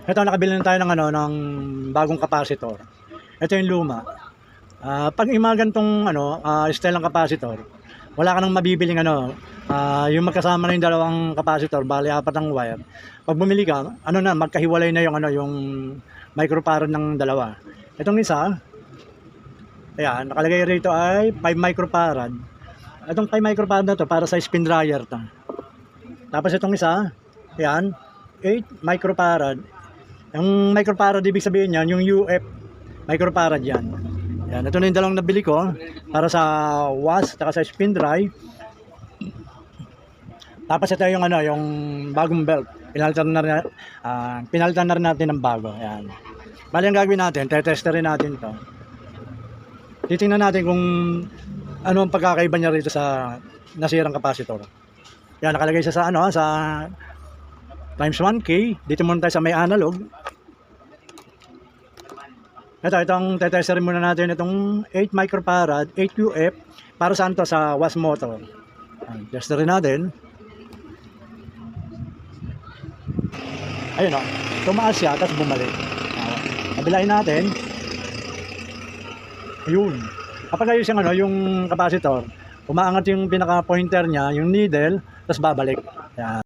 Ito, nakabili na tayo ng ng bagong capacitor. Ito yung luma. Pag yung mga ganitong style ng capacitor, wala ka nang mabibiling yung magkasama na yung dalawang capacitor, bali apat ang wire. Pag bumili ka, magkahiwalay na yung microfarad ng dalawa. Itong isa, ayan, nakalagay rito ay 5 microfarad. Itong 5 microfarad na to para sa spin dryer to. Tapos itong isa, ayan, 8 microfarad. Yung microfarad, ibig sabihin yan, yung UF microfarad yan. Yan, ito na yung dalawang nabili ko para sa wash at sa spin dry. Tapos ito yung yung bagong belt. Pinalitan na rin natin ng bago. Yan. Bali ang gagawin natin, tetesterin natin to. Titingnan natin kung ano ang pagkakaiba niya rito sa nasirang capacitor. Yan, nakalagay siya sa sa times 1K. Dito muna tayo sa may analog. Itong tetesterin muna natin itong 8 microfarad, 8 UF para saan to? Sa wash motor. Testerin natin. Ayun tumaas siya tapos bumalik. Kabilahin natin. Ayun. Kapag ayos yung capacitor, umaangat yung pinaka pointer niya, yung needle, tapos babalik. Yan.